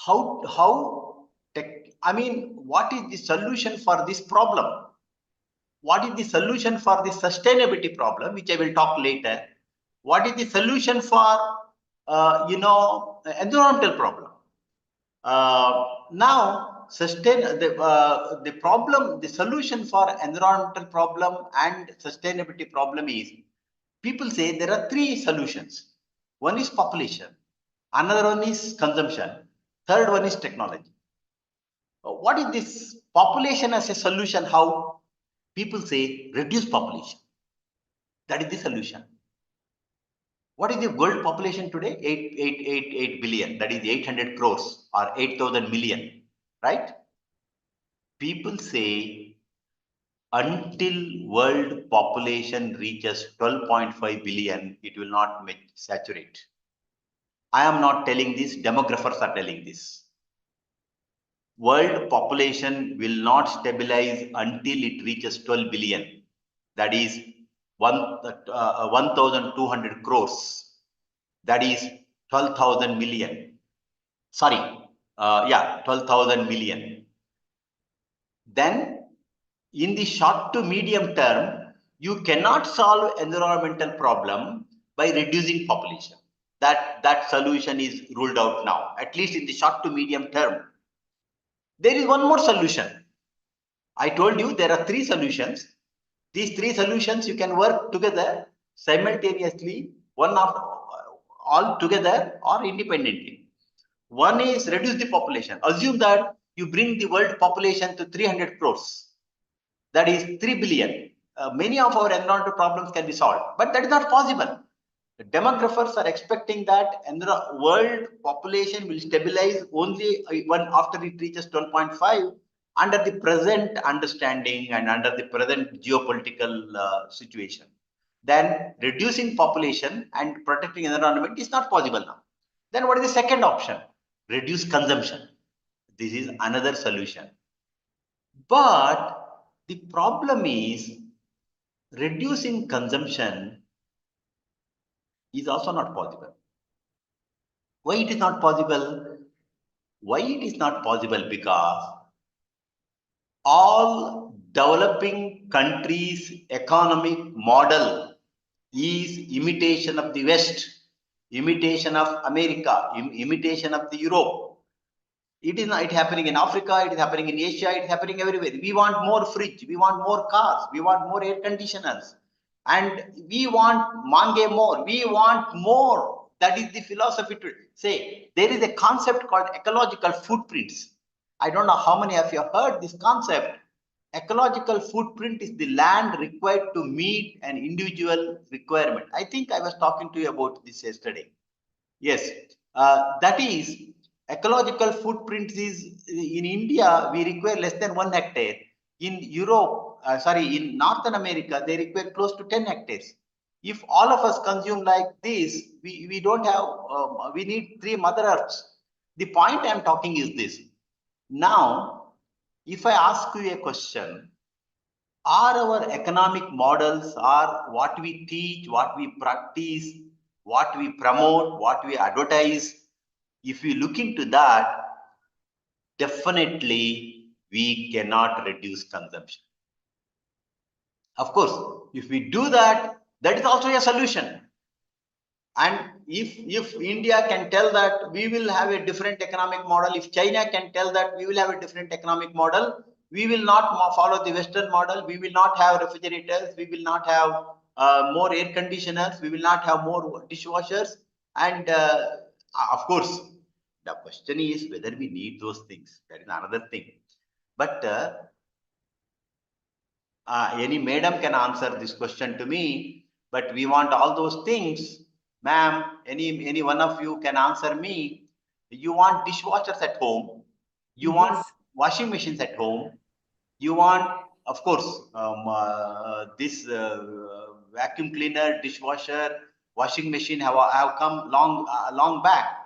what is the solution for this problem? What is the solution for the sustainability problem, which I will talk later? What is the solution for, environmental problem? Now, the solution for environmental problem and sustainability problem is, people say there are three solutions. One is population, another one is consumption, third one is technology. What is this population as a solution? How? People say reduce population. That is the solution. What is the world population today? 8 billion. That is 800 crores or 8,000 million, right? People say until world population reaches 12.5 billion, it will not saturate. I am not telling this, demographers are telling this. World population will not stabilize until it reaches 12 billion. That is 1,200 crores. That is 12,000 million. Sorry, 12,000 million. Then, in the short to medium term, you cannot solve environmental problem by reducing population. That solution is ruled out now, at least in the short to medium term. There is one more solution. I told you there are three solutions. These three solutions you can work together simultaneously, all together or independently. One is reduce the population. Assume that you bring the world population to 300 crores. That is 3 billion. Many of our environmental problems can be solved, but that is not possible. The demographers are expecting that world population will stabilize only after it reaches 12.5 under the present understanding and under the present geopolitical situation. Then reducing population and protecting environment is not possible now. Then what is the second option? Reduce consumption. This is another solution. But the problem is reducing consumption is also not possible. Why it is not possible? Why it is not possible? Because all developing countries' economic model is imitation of the West, imitation of America, imitation of the Europe. It is not happening in Africa, it is happening in Asia, it is happening everywhere. We want more fridge, we want more cars, we want more air conditioners, and we want mange more, we want more. That is the philosophy to say. There is a concept called ecological footprints. I don't know how many of you have heard this concept. Ecological footprint is the land required to meet an individual requirement. I think I was talking to you about this yesterday. Yes, that is, ecological footprints is, in India, we require less than 1 hectare. In Europe, in Northern America, they require close to 10 hectares. If all of us consume like this, we don't have, we need 3 Mother Earths. The point I'm talking is this. Now, if I ask you a question, are our economic models, are what we teach, what we practice, what we promote, what we advertise, if we look into that, definitely we cannot reduce consumption. Of course, if we do that, that is also a solution. And if India can tell that we will have a different economic model, if China can tell that we will have a different economic model, we will not follow the Western model. We will not have refrigerators. We will not have more air conditioners. We will not have more dishwashers. And of course, the question is whether we need those things. That is another thing. But any madam can answer this question to me. But we want all those things. Ma'am, any one of you can answer me. You want dishwashers at home. You want Yes. washing machines at home. You want, of course, this vacuum cleaner, dishwasher, washing machine have come long back.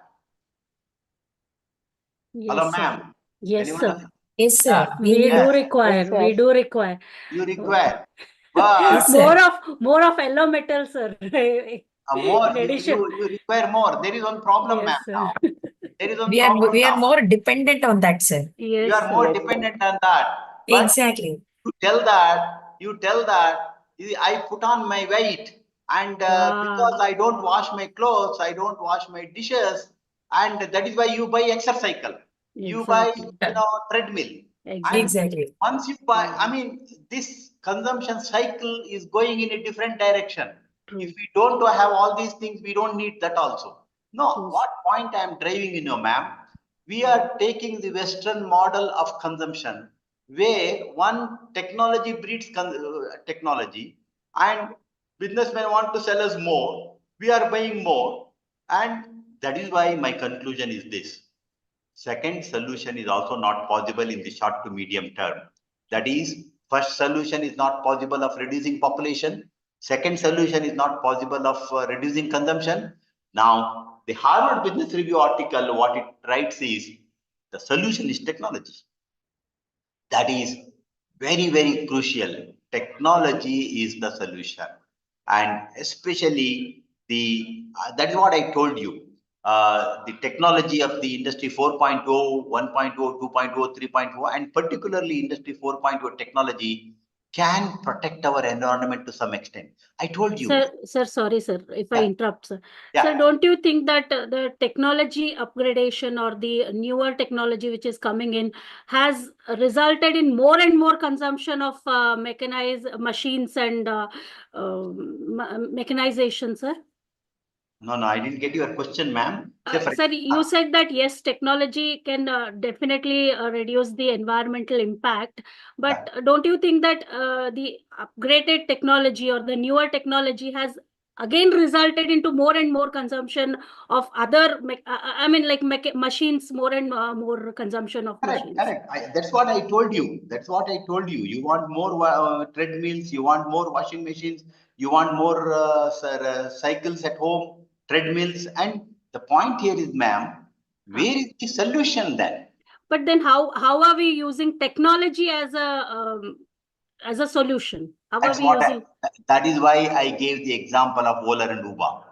Hello, Yes, sir. ma'am. Yes, Anyone sir. else? Yes, sir. Yeah. We do Yes. require. We do require. You require, but Yes, sir. More of yellow metal, sir. more In addition. you require more. There is one problem, ma'am. Yes, sir. Now there is one We are problem now. more dependent on that, sir. You Yes, are more sir. dependent on that. But Exactly. you tell that I put on my weight, and because I don't wash my clothes, I don't wash my dishes, and that is why you buy exercycle. You buy, Exactly. treadmill. Exactly. And Exactly. once you buy, I mean, this consumption cycle is going in a different direction. True. If we don't have all these things, we don't need that also. No, True. what point I am driving in, ma'am? We are taking the Western model of consumption, where one technology breeds technology, and businessmen want to sell us more. We are buying more, and that is why my conclusion is this. Second solution is also not possible in the short to medium term. That is, first solution is not possible of reducing population. Second solution is not possible of reducing consumption. Now, the Harvard Business Review article, what it writes is, the solution is technology. That is very, very crucial. Technology is the solution. And especially that is what I told you. The technology of the industry 4.0, 1.0, 2.0, 3.0, and particularly industry 4.0 technology can protect our environment to some extent. I told you. Sir, sorry, sir, if I Yeah. interrupt, sir. Yeah. Sir, don't you think that the technology upgradation or the newer technology which is coming in has resulted in more and more consumption of mechanized machines and mechanization, sir? No, I didn't get your question, ma'am. Sir, you said that yes, technology can definitely reduce the environmental impact, but don't you think that the upgraded technology or the newer technology has again resulted into more and more consumption of other, I mean, like machines, more and more consumption of machines? Correct. That's what I told you. You want more treadmills, you want more washing machines, you want more cycles at home, treadmills. And the point here is, ma'am, where is the solution then? But then how are we using technology as a solution? How are we using? That is why I gave the example of Ola and Uber.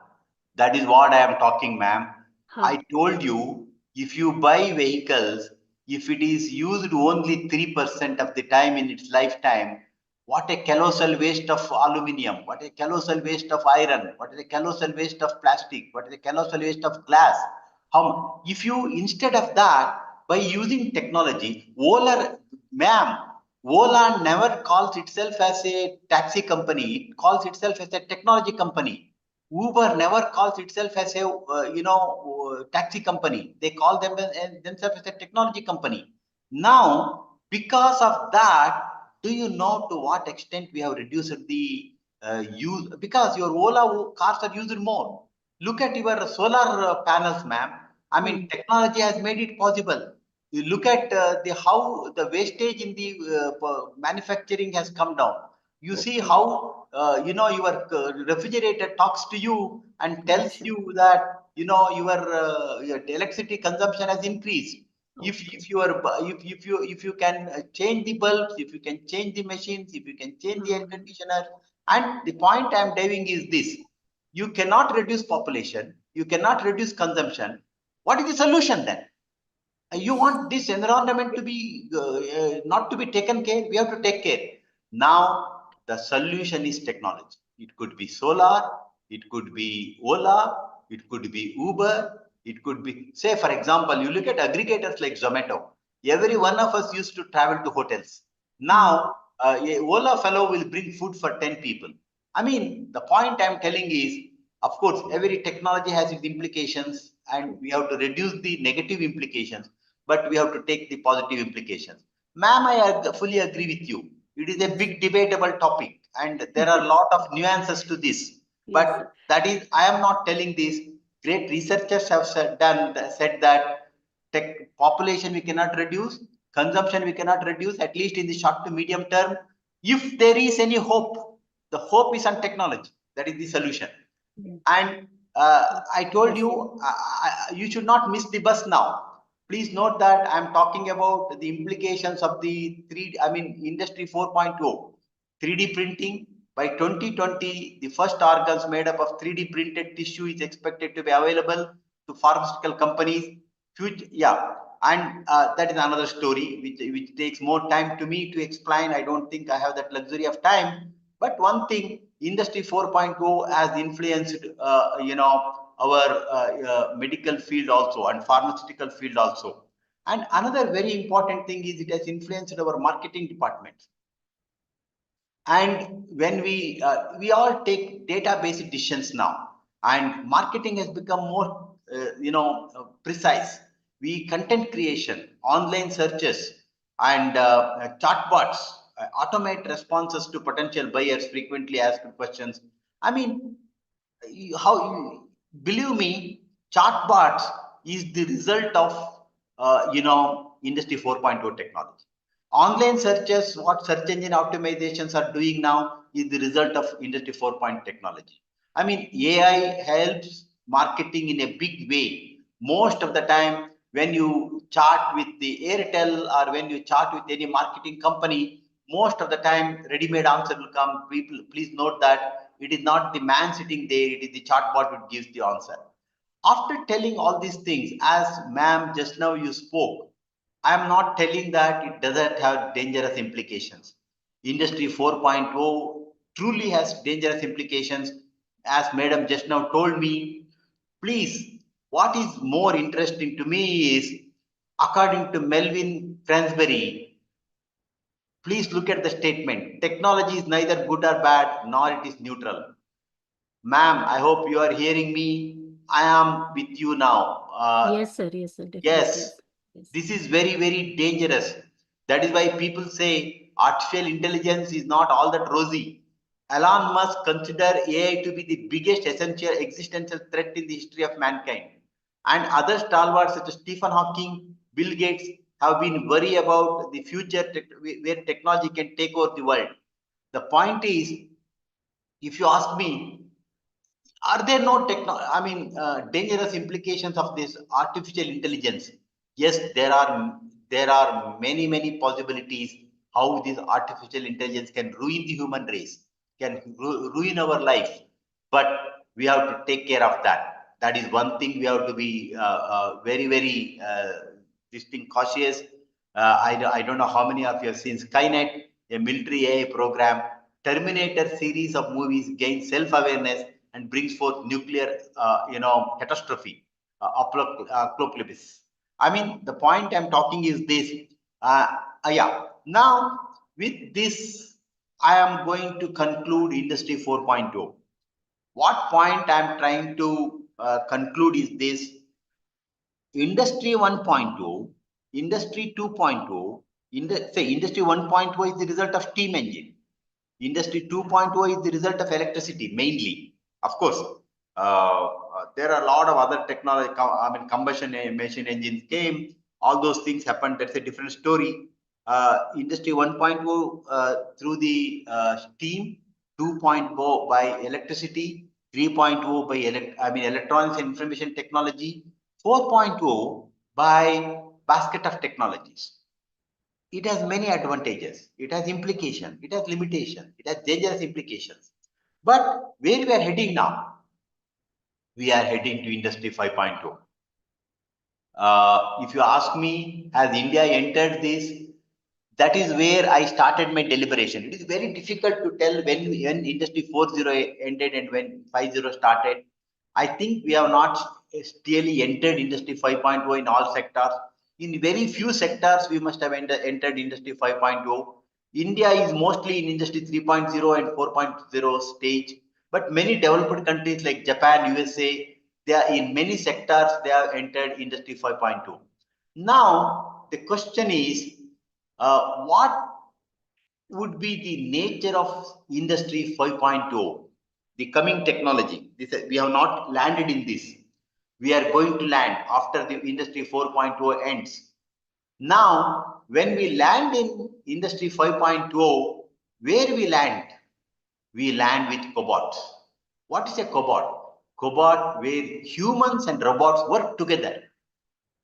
That is what I am talking, ma'am. I told you, if you buy vehicles, if it is used only 3% of the time in its lifetime, what a colossal waste of aluminium, what a colossal waste of iron, what is a colossal waste of plastic, what is a colossal waste of glass. If you, instead of that, by using technology, ma'am, Ola never calls itself as a taxi company. It calls itself as a technology company. Uber never calls itself as a taxi company. They call themselves as a technology company. Now, because of that, do you know to what extent we have reduced the use? Because your Ola cars are used more. Look at your solar panels, ma'am. I mean, technology has made it possible. You look at how the wastage in the manufacturing has come down. You see how your refrigerator talks to you and tells you that your electricity consumption has increased. If you can change the bulbs, if you can change the machines, if you can change the air conditioner, and the point I am driving is this: you cannot reduce population, you cannot reduce consumption. What is the solution then? You want this environment to be not to be taken care, we have to take care. Now the solution is technology. It could be solar, it could be Ola, it could be Uber, it could be, say, for example, you look at aggregators like Zomato. Every one of us used to travel to hotels. Now, a Ola fellow will bring food for 10 people. I mean, the point I'm telling is, of course, every technology has its implications and we have to reduce the negative implications, but we have to take the positive implications. Ma'am, I fully agree with you. It is a big debatable topic and there are a lot of nuances to this. But that is, I am not telling this. Great researchers have said that population we cannot reduce, consumption we cannot reduce, at least in the short to medium term. If there is any hope, the hope is on technology. That is the solution. And I told you, you should not miss the bus now. Please note that I'm talking about the implications of the Industry 4.0, 3D printing. By 2020, the first organs made up of 3D printed tissue is expected to be available to pharmaceutical companies. And that is another story which takes more time to me to explain. I don't think I have that luxury of time. But one thing, Industry 4.0 has influenced, our medical field also and pharmaceutical field also. And another very important thing is it has influenced our marketing departments. And when we all take data-based decisions now, and marketing has become more, precise. We content creation, online searches, and chatbots automate responses to potential buyers frequently asked questions. I mean, believe me, chatbots is the result of Industry 4.0 technology. Online searches, what search engine optimizations are doing now is the result of Industry 4.0 technology. I mean, AI helps marketing in a big way. Most of the time, when you chat with the Airtel or when you chat with any marketing company, most of the time, ready-made answer will come. People, please note that it is not the man sitting there, it is the chatbot which gives the answer. After telling all these things, as ma'am just now you spoke, I am not telling that it doesn't have dangerous implications. Industry 4.0 truly has dangerous implications. As madam just now told me, please, what is more interesting to me is, according to Melvin Fransbury, please look at the statement. Technology is neither good or bad, nor it is neutral. Ma'am, I hope you are hearing me. I am with you now. Yes, sir. Yes, sir. Definitely. Yes. This is very, very dangerous. That is why people say artificial intelligence is not all that rosy. Elon Musk considers AI to be the biggest essential existential threat in the history of mankind. And other stalwarts such as Stephen Hawking, Bill Gates have been worried about the future where technology can take over the world. The point is, if you ask me, are there no dangerous implications of this artificial intelligence? Yes, there are many possibilities how this artificial intelligence can ruin the human race, can ruin our life, but we have to take care of that. That is one thing we have to be very cautious. I don't know how many of you have seen Skynet, a military AI program. Terminator series of movies gain self-awareness and brings forth nuclear, catastrophe, apocalypse. I mean, the point I'm talking is this. Now, with this, I am going to conclude Industry 4.0. What point I'm trying to conclude is this. Industry 1.0, Industry 2.0, Industry 1.0 is the result of steam engine. Industry 2.0 is the result of electricity, mainly. Of course, there are a lot of other technology, combustion machine engines came, all those things happened, that's a different story. Industry 1.0 through the steam, 2.0 by electricity, 3.0 by electronics and information technology, 4.0 by basket of technologies. It has many advantages. It has implications. It has limitations. It has dangerous implications. But where we are heading now, we are heading to Industry 5.0. If you ask me, has India entered this? That is where I started my deliberation. It is very difficult to tell when Industry 4.0 ended and when 5.0 started. I think we have not really entered Industry 5.0 in all sectors. In very few sectors, we must have entered Industry 5.0. India is mostly in Industry 3.0 and 4.0 stage. But many developed countries like Japan, USA, they are in many sectors, they have entered Industry 5.2. Now, the question is, what would be the nature of Industry 5.0, the coming technology? We have not landed in this. We are going to land after the Industry 4.0 ends. Now, when we land in Industry 5.0, where we land? We land with cobots. What is a cobot? Cobot where humans and robots work together.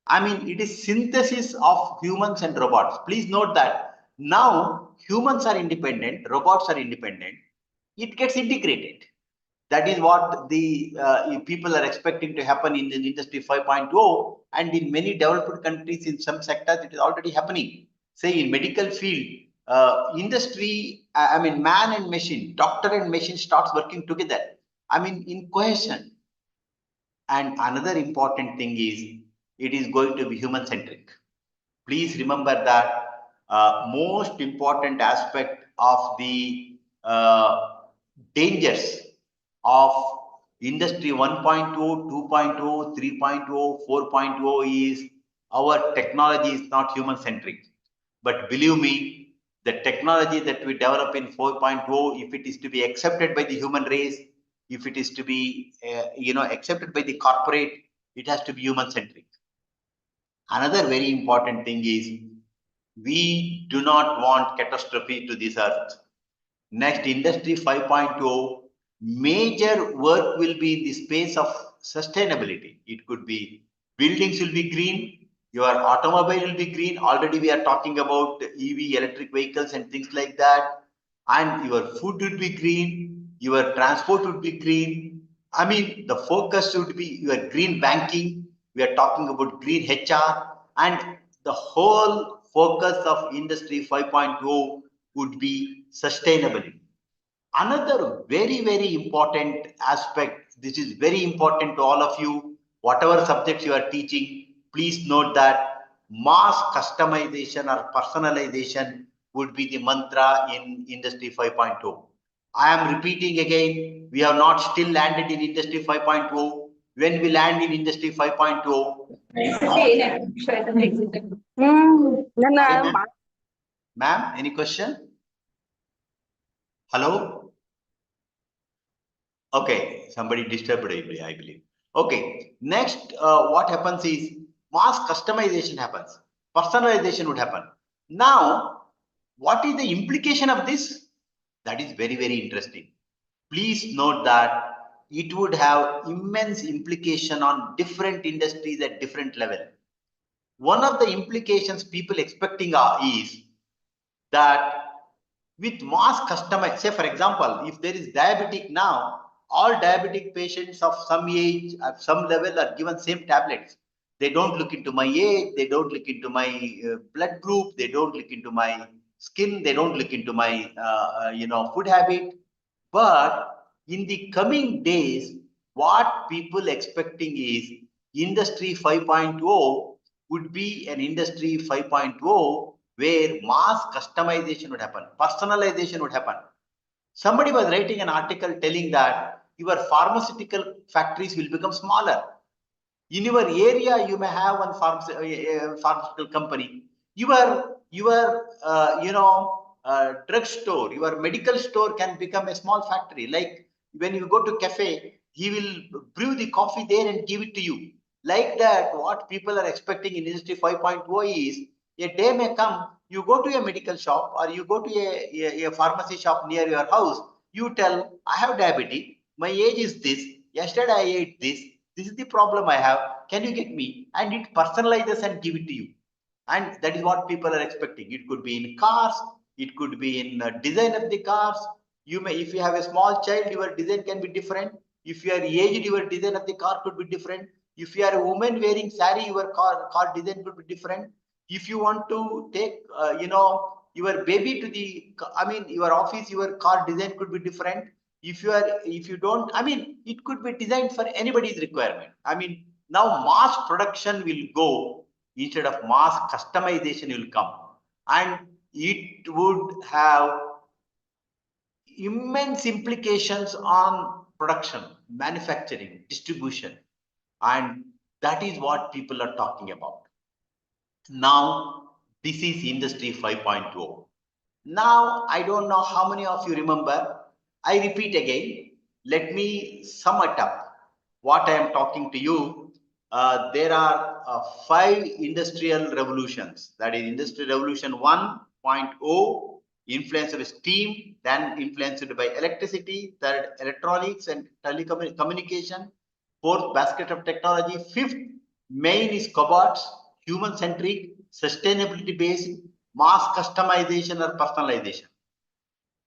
I mean, it is synthesis of humans and robots. Please note that now humans are independent, robots are independent. It gets integrated. That is what the people are expecting to happen in the Industry 5.0, and in many developed countries, in some sectors, it is already happening. Say in medical field, industry, I mean, man and machine, doctor and machine starts working together. I mean, in cohesion. And another important thing is, it is going to be human centric. Please remember that most important aspect of the dangers of Industry 1.0, 2.0, 3.0, 4.0 is our technology is not human centric. But believe me, the technology that we develop in 4.0, if it is to be accepted by the human race, if it is to be accepted by the corporate, it has to be human centric. Another very important thing is, we do not want catastrophe to this earth. Next, Industry 5.0, major work will be in the space of sustainability. It could be buildings will be green, your automobile will be green. Already we are talking about EV, electric vehicles and things like that. And your food would be green, your transport would be green. I mean, the focus should be your green banking. We are talking about green HR, and the whole focus of Industry 5.0 would be sustainability. Another very, very important aspect, this is very important to all of you, whatever subjects you are teaching, please note that mass customization or personalization would be the mantra in Industry 5.0. I am repeating again, we have not still landed in Industry 5.0. When we land in Industry 5.0, ma'am, any question? Hello? Okay, somebody disturbed, I believe. Okay, next, what happens is mass customization happens. Personalization would happen. Now, what is the implication of this? That is very, very interesting. Please note that it would have immense implication on different industries at different level. One of the implications people expecting is that with mass customization, say for example, if there is diabetic now, all diabetic patients of some age, at some level, are given same tablets. They don't look into my age, they don't look into my blood group, they don't look into my skin, they don't look into my food habit. But in the coming days, what people expecting is Industry 5.0 would be an Industry 5.0 where mass customization would happen, personalization would happen. Somebody was writing an article telling that your pharmaceutical factories will become smaller. In your area, you may have one pharmaceutical company. Your drugstore, your medical store can become a small factory. Like when you go to cafe, he will brew the coffee there and give it to you. Like that, what people are expecting in Industry 5.0 is, a day may come, you go to a medical shop or you go to a pharmacy shop near your house, you tell, I have diabetes, my age is this, yesterday I ate this is the problem I have, can you get me? And it personalizes and give it to you. And that is what people are expecting. It could be in cars, it could be in design of the cars. You may, if you have a small child, your design can be different. If you are aged, your design of the car could be different. If you are a woman wearing sari, your car design could be different. If you want to take, your baby to the, I mean, your office, your car design could be different. If you don't, I mean, it could be designed for anybody's requirement. I mean, now mass production will go instead of mass customization will come, and it would have immense implications on production, manufacturing, distribution, and that is what people are talking about. Now, this is Industry 5.0. Now, I don't know how many of you remember. I repeat again, let me sum it up. What I am talking to you, there are 5 industrial revolutions. That is Industry Revolution 1.0, influenced by steam, then influenced by electricity, third electronics and telecommunication, fourth basket of technology, fifth main is cobots, human-centric, sustainability-based, mass customization or personalization.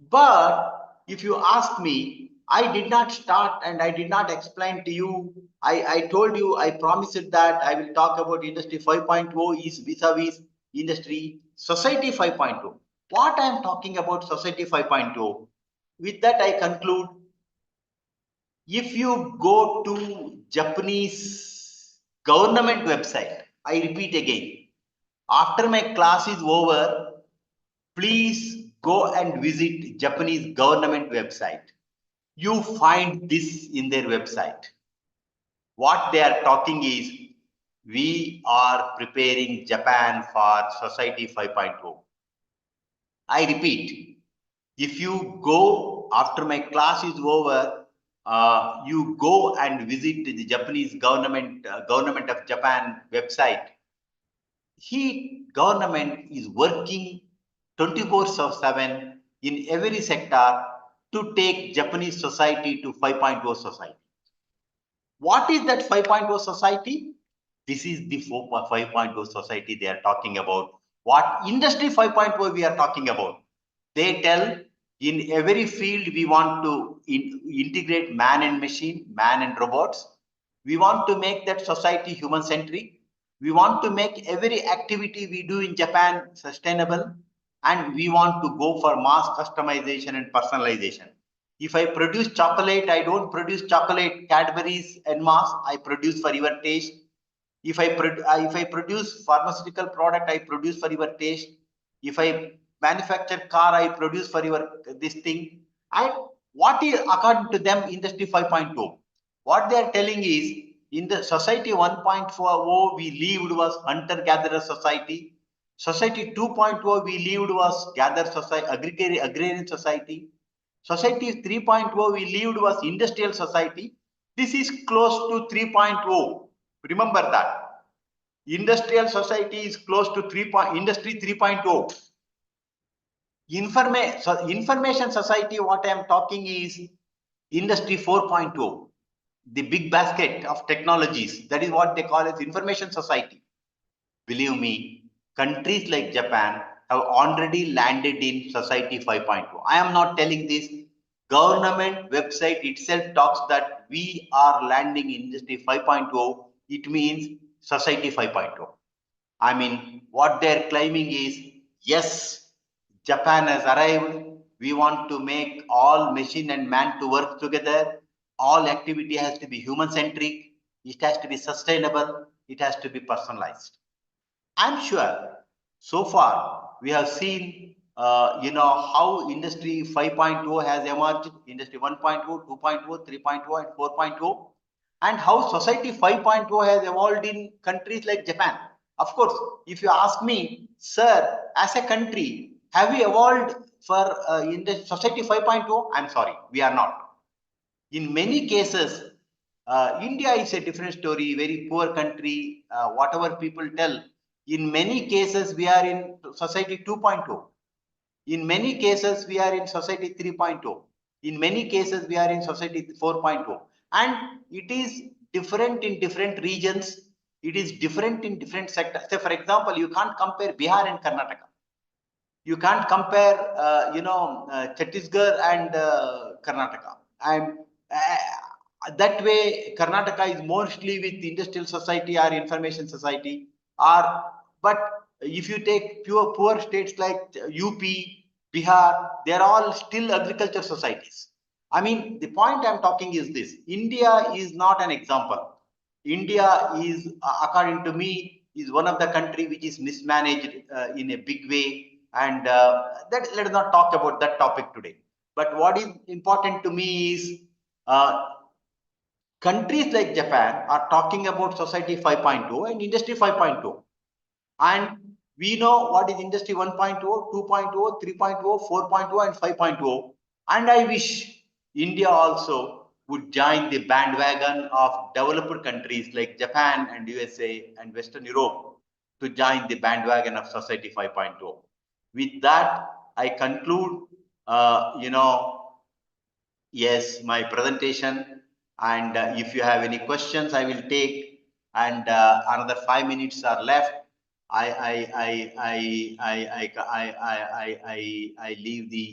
But if you ask me, I did not start and I did not explain to you. I told you, I promised that I will talk about Industry 5.0 is vis-a-vis Industry Society 5.0. What I am talking about Society 5.0, with that I conclude. If you go to Japanese government website, I repeat again, after my class is over, please go and visit Japanese government website. You find this in their website. What they are talking is, we are preparing Japan for Society 5.0. I repeat, if you go after my class is over, you go and visit the Japanese government of Japan website. Government is working 24/7 in every sector to take Japanese society to 5.0 society. What is that 5.0 society? This is the 5.0 society they are talking about. What Industry 5.0 we are talking about? They tell in every field we want to integrate man and machine, man and robots. We want to make that society human-centric. We want to make every activity we do in Japan sustainable, and we want to go for mass customization and personalization. If I produce chocolate, I don't produce chocolate Cadbury's en masse. I produce for your taste. If I produce pharmaceutical product, I produce for your taste. If I manufacture car, I produce for your this thing. And what is according to them Industry 5.0? What they are telling is, in the Society 1.0 we lived was hunter-gatherer society. Society 2.0 we lived was gather society, agrarian society. Society 3.0 we lived was industrial society. This is close to 3.0. Remember that. Industrial society is close to Industry 3.0. Information society, what I am talking is Industry 4.0. The big basket of technologies. That is what they call as information society. Believe me, countries like Japan have already landed in Society 5.0. I am not telling this. Government website itself talks that we are landing in Industry 5.0. It means Society 5.0. I mean, what they are claiming is, yes, Japan has arrived. We want to make all machine and man to work together. All activity has to be human-centric. It has to be sustainable. It has to be personalized. I'm sure so far we have seen, how Industry 5.0 has emerged, Industry 1.0, 2.0, 3.0, and 4.0, and how Society 5.0 has evolved in countries like Japan. Of course, if you ask me, sir, as a country, have we evolved for in the Society 5.0? I'm sorry, we are not. In many cases, India is a different story, very poor country, whatever people tell. In many cases, we are in Society 2.0. In many cases, we are in Society 3.0. In many cases, we are in Society 4.0. And it is different in different regions. It is different in different sectors. Say, for example, you can't compare Bihar and Karnataka. You can't compare, Chhattisgarh and Karnataka. And that way, Karnataka is mostly with industrial society or information society. But if you take poor states like UP, Bihar, they are all still agriculture societies. I mean, the point I'm talking is this: India is not an example. India is, according to me, is one of the country which is mismanaged in a big way. And let us not talk about that topic today. But what is important to me is countries like Japan are talking about society 5.0 and industry 5.0. And we know what is industry 1.0, 2.0, 3.0, 4.0, and 5.0. And I wish India also would join the bandwagon of developed countries like Japan and USA and Western Europe to join the bandwagon of society 5.0. With that, I conclude, yes, my presentation. And if you have any questions, I will take. And another 5 minutes are left. I leave the